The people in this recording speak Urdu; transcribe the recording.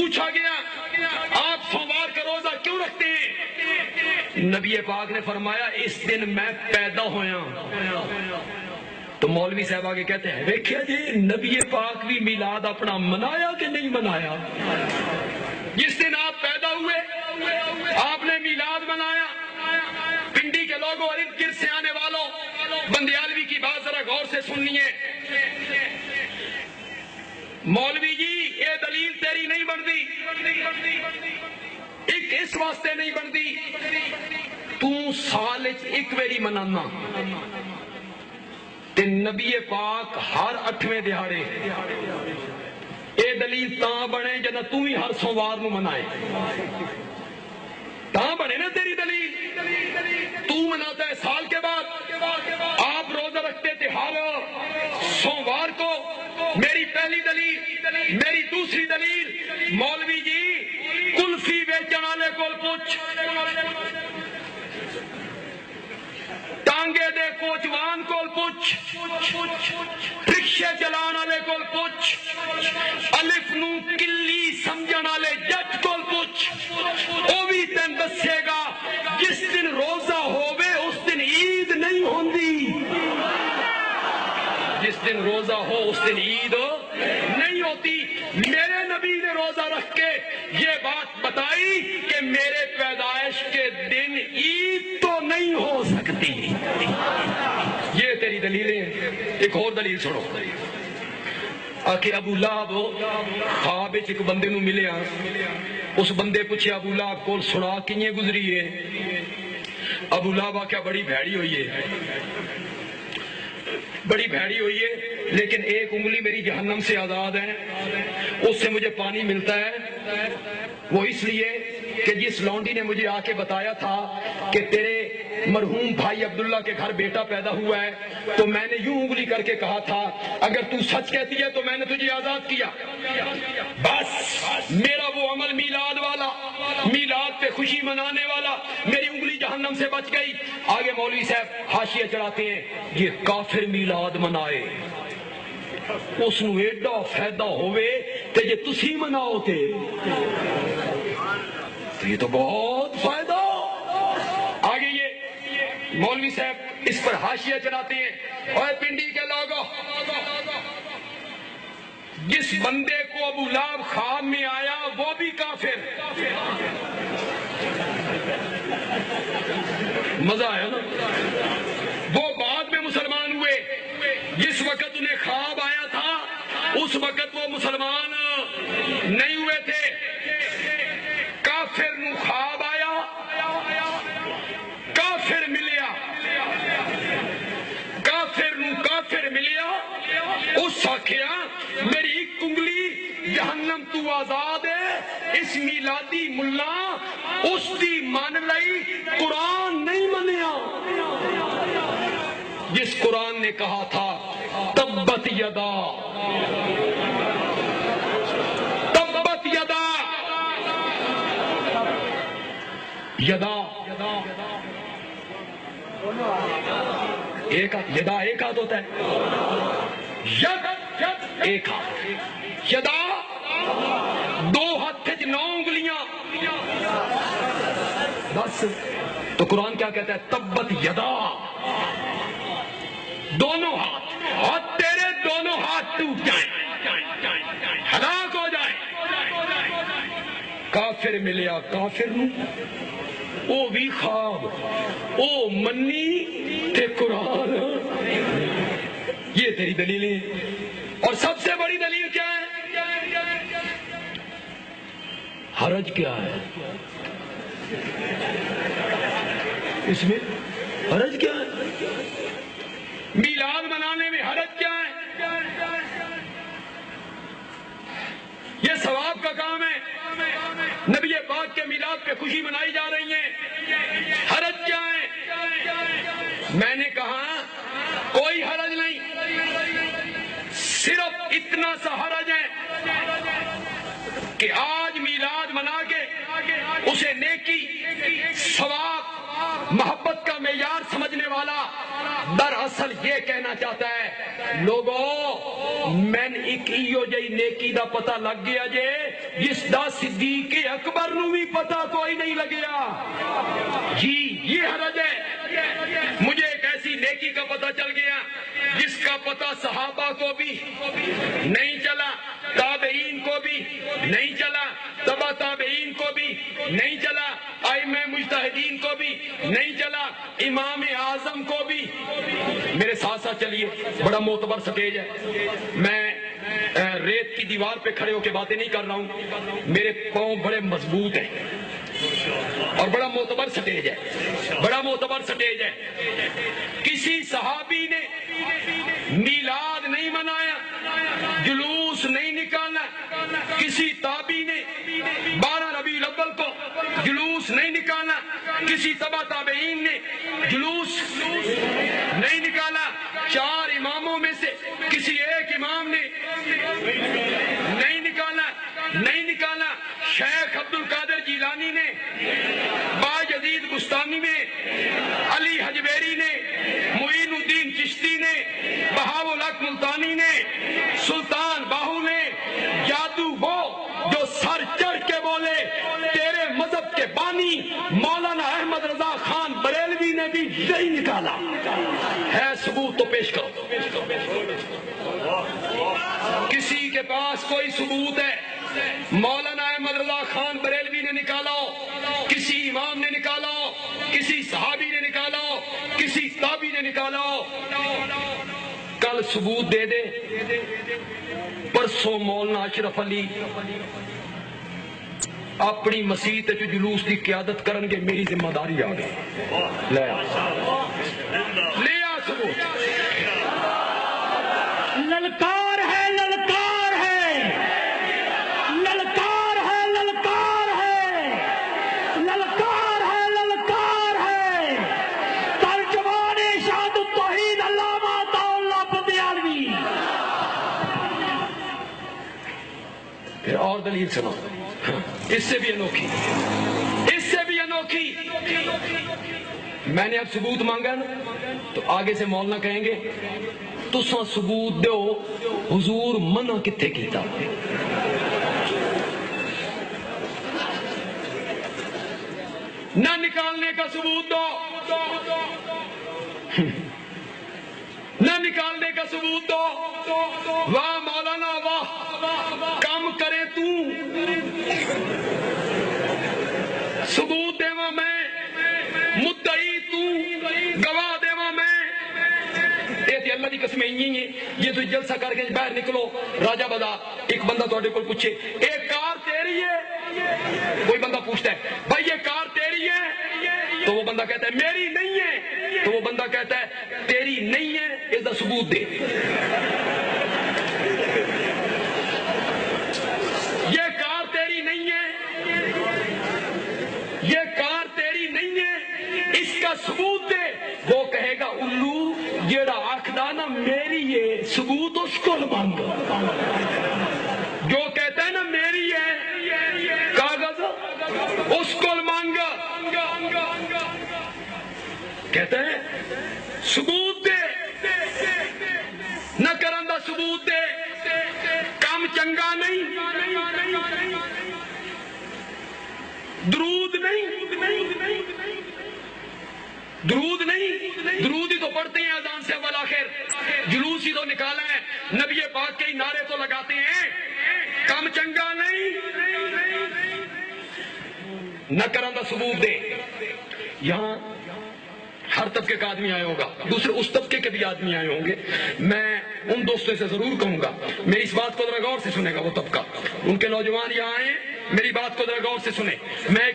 پوچھا گیا آپ سوموار کا روزہ کیوں رکھتے ہیں؟ نبی پاک نے فرمایا اس دن میں پیدا ہویا۔ تو مولوی صاحب آگے کہتے ہیں دیکھیں جی نبی پاک بھی میلاد اپنا منایا کہ نہیں منایا؟ جس دن آپ پیدا ہوئے آپ نے میلاد منایا۔ پنڈی کے لوگوں اور ارد گرد سے آنے والوں، بندیالوی کی بات ذرا غور سے سنیے۔ مولوی جی یہ دلیل تیری نہیں بنتی، ایک اس واسطے نہیں بنتی تو سال ایک ویری منانا تے نبی پاک ہر 8ویں دہاڑے، اے دلیل تاں بنے جنہ تو ہی ہر سوموار نو منائے، تاں بنے نا تیری دلیل۔ تو مناتا ہے سال کے بعد، آپ روزہ رکھتے تھے ہر سوموار کو۔ میری پہلی دلیل، میری دوسری دلیل، مولوی جی کلفی بیچن والے کول پوچھ، ٹانگے دے کوچوان کول پوچھ، رکشے چلان والے کول پوچھ، الف نو کلی سمجھن والے جج کول پوچھ، وہ بھی تین دسے گا جس دن روزہ ہووے اس دن عید نہیں ہوندی، جس دن روزہ ہو اس دن عید نہیں ہوتی۔ میرے نبی نے روزہ رکھ کے یہ بات بتائی کہ میرے پیدائش کے دن عید تو نہیں ہو سکتی۔ یہ تیری دلیلیں۔ ایک اور دلیل سنو، آکے ابو لہب خواب ایک بندے نو ملیا، اس بندے پوچھے ابو لہب کول سنا کیے گزری ہے؟ ابو لہب آکھیا بڑی بھیڑی ہوئی ہے، بڑی بھیڑی ہوئی ہے، لیکن ایک انگلی میری جہنم سے آزاد ہے، اس سے مجھے پانی ملتا ہے، وہ اس لیے کہ جس لونڈی نے مجھے آ کے بتایا تھا کہ تیرے مرحوم بھائی عبداللہ کے گھر بیٹا پیدا ہوا ہے، تو میں نے یوں انگلی کر کے کہا تھا اگر تو سچ کہتی ہے تو میں نے تجھے آزاد کیا۔ بس میرا وہ عمل میلاد والا، میلاد پہ خوشی منانے والا، میری انگلی جہنم سے بچ گئی۔ آگے مولوی صاحب حاشیہ چڑھاتے ہیں یہ کافر میلاد منائے، اس نو ایڈا فائدہ ہوئے تے جے تسی مناؤ تے تو یہ تو بہت فائدہ۔ آگے یہ مولوی صاحب اس پر حاشیہ چڑھاتے ہیں اور پنڈی کے لوگوں، جس بندے کو ابو لہب خواب میں آیا وہ بھی کافر۔ مزہ آیا نا؟ وہ بعد میں مسلمان ہوئے، جس وقت انہیں خواب آیا تھا اس وقت وہ مسلمان نہیں ہوئے تھے۔ کافر نو خواب آیا، کافر ملیا، کافر نو کافر ملیا، اس آکھیا میری ایک انگلی جہنم تو آزاد ہے، اس میلادی ملا اس دی مان لئی، قرآن نہیں منیا، جس قرآن نے کہا تھا تبت یدا، تبت یدا، یدا ایک ہاتھ، یدا ایک ہاتھ ہوتا ہے، ید ایک ہاتھ، یدا دو ہاتھ 9 انگلیاں، بس۔ تو قرآن کیا کہتا ہے؟ تبت یدا، دونوں ہاتھ، اور تیرے دونوں ہاتھ ٹوٹ جائیں، ہلاک ہو جائیں۔ کافر ملیا کافر نو، او بھی خواب، او منی تے قرآن۔ یہ تیری دلیلیں۔ اور سب سے بڑی دلیل کیا ہے؟ حرج کیا ہے اس میں؟ حرج کیا ہے؟ میلاد منانے میں حرج کیا ہے؟ یہ ثواب کا کام ہے، نبی پاک کے میلاد پہ خوشی منائی جا رہی ہے، حرج کیا ہے؟ میں نے کہا کوئی حرج نہیں، صرف اتنا سا حرج ہے کہ آج میلاد منا کے اسے نیکی، ثواب، محبت کا معیار سمجھنے والا دراصل یہ کہنا چاہتا ہے لوگوں میں ایک ایو جی نیکی دا پتہ لگ گیا جے جس دا صدیق اکبر نو بھی پتہ کوئی نہیں لگیا. جی یہ حرج ہے. مجھے ایک ایسی نیکی کا پتہ چل گیا جس کا پتہ صحابہ کو بھی نہیں چلا, تابعین کو بھی نہیں چلا, تبع تابعین کو بھی نہیں چلا, ائمہ مجتہدین کو بھی نہیں چلا, امام اعظم کو بھی. میرے ساتھ ساتھ چلیے, بڑا معتبر سٹیج ہے. میں ریت کی دیوار پہ کھڑے ہو کے باتیں نہیں کر رہا ہوں, میرے پاؤں بڑے مضبوط ہیں اور بڑا معتبر سٹیج ہے, بڑا معتبر سٹیج ہے. کسی صحابی نے میلاد نہیں منایا, جلوس نہیں نکالا. کسی تابعی نے 12 ربیع الاول کو جلوس نہیں نکالا. کسی تبع تابعین نے جلوس نہیں نکالا. 4 اماموں میں سے کسی ایک امام نے نہیں نکالا. شیخ عبد القادر جیلانی نے, باجدید بستانی نے, علی حجویری نے, معین الدین چشتی نے, بہاء الحق ملتانی نے, سلطان باہو نے, جادو وہ جو سر چڑھ کے بولے تیرے مذہب کے بانی مولانا احمد رضا خان بریلوی نے بھی نہیں نکالا. ہے ثبوت تو پیش کرو. کسی کے پاس کوئی ثبوت ہے مولانا احمد رضا خان بریلوی نے نکالا ہو, کسی امام نے نکالا ہو, کسی صحابی نے نکالا ہو, کسی تابعی نے نکالا ہو, کل ثبوت دے دے. پرسوں مولانا اشرف علی اپنی مسیت جو جلوس کی قیادت کرن گے, میری ذمہ داری آ گئی. لے آ ثبوت. للکار ہے, للکار ہے, للکار ہے, للکار ہے, للکار ہے, للکار ہے. ترجمان شہادت التوحید علامہ عطا اللہ بندیالوی. پھر اور دلیل سنا, اس سے بھی انوکھی, اس سے بھی انوکھی. میں نے اب ثبوت مانگا نا, تو آگے سے مولانا کہیں گے تساں ثبوت دو, حضور منع کتھے کیتا. نہ نکالنے کا ثبوت دو, نہ نکالنے کا ثبوت دو. واہ مولانا واہ, کام کرے تو ثبوت دیوا میں, مدعی تو, گواہ دیوا میں. اللہ دی قسم یہ تو جلسہ کر کے باہر نکلو راجہ بدا, ایک بندہ تو پوچھے ایک کار تیری ہے, کوئی بندہ پوچھتا ہے بھائی یہ کار تیری ہے, تو وہ بندہ کہتا ہے میری نہیں ہے, تو وہ بندہ کہتا ہے تیری نہیں ہے, اس دا ثبوت دے. یہ کار تیری نہیں ہے, یہ کار تیری نہیں ہے, اس کا ثبوت دے. وہ کہے گا الو جیڑا آخدا نا میری ہے, ثبوت اس کو مانگ. جو کہتا ہے نا میری ہے کاغذ اس کو مانگ. کہتا ہے ثبوت دے, نہ کرن دا ثبوت دے. کام چنگا نہیں, درود نہیں, درود نہیں, درود ہی تو پڑھتے ہیں اذان سے اول آخر, جلوس ہی تو نکالا ہے, نبی پاک کے نعرے تو لگاتے ہیں. کم چنگا نہیں, نہ کرن دا ثبوت دے. یہاں ہر طبقے کا آدمی آیا ہوگا, دوسرے اس طبقے کے بھی آدمی آئے ہوں گے. میں ان دوستوں سے ضرور کہوں گا میری اس بات کو ذرا غور سے سنے گا. وہ طبقہ, ان کے نوجوان یہاں آئے, میری بات کو ذرا غور سے سنیں. میں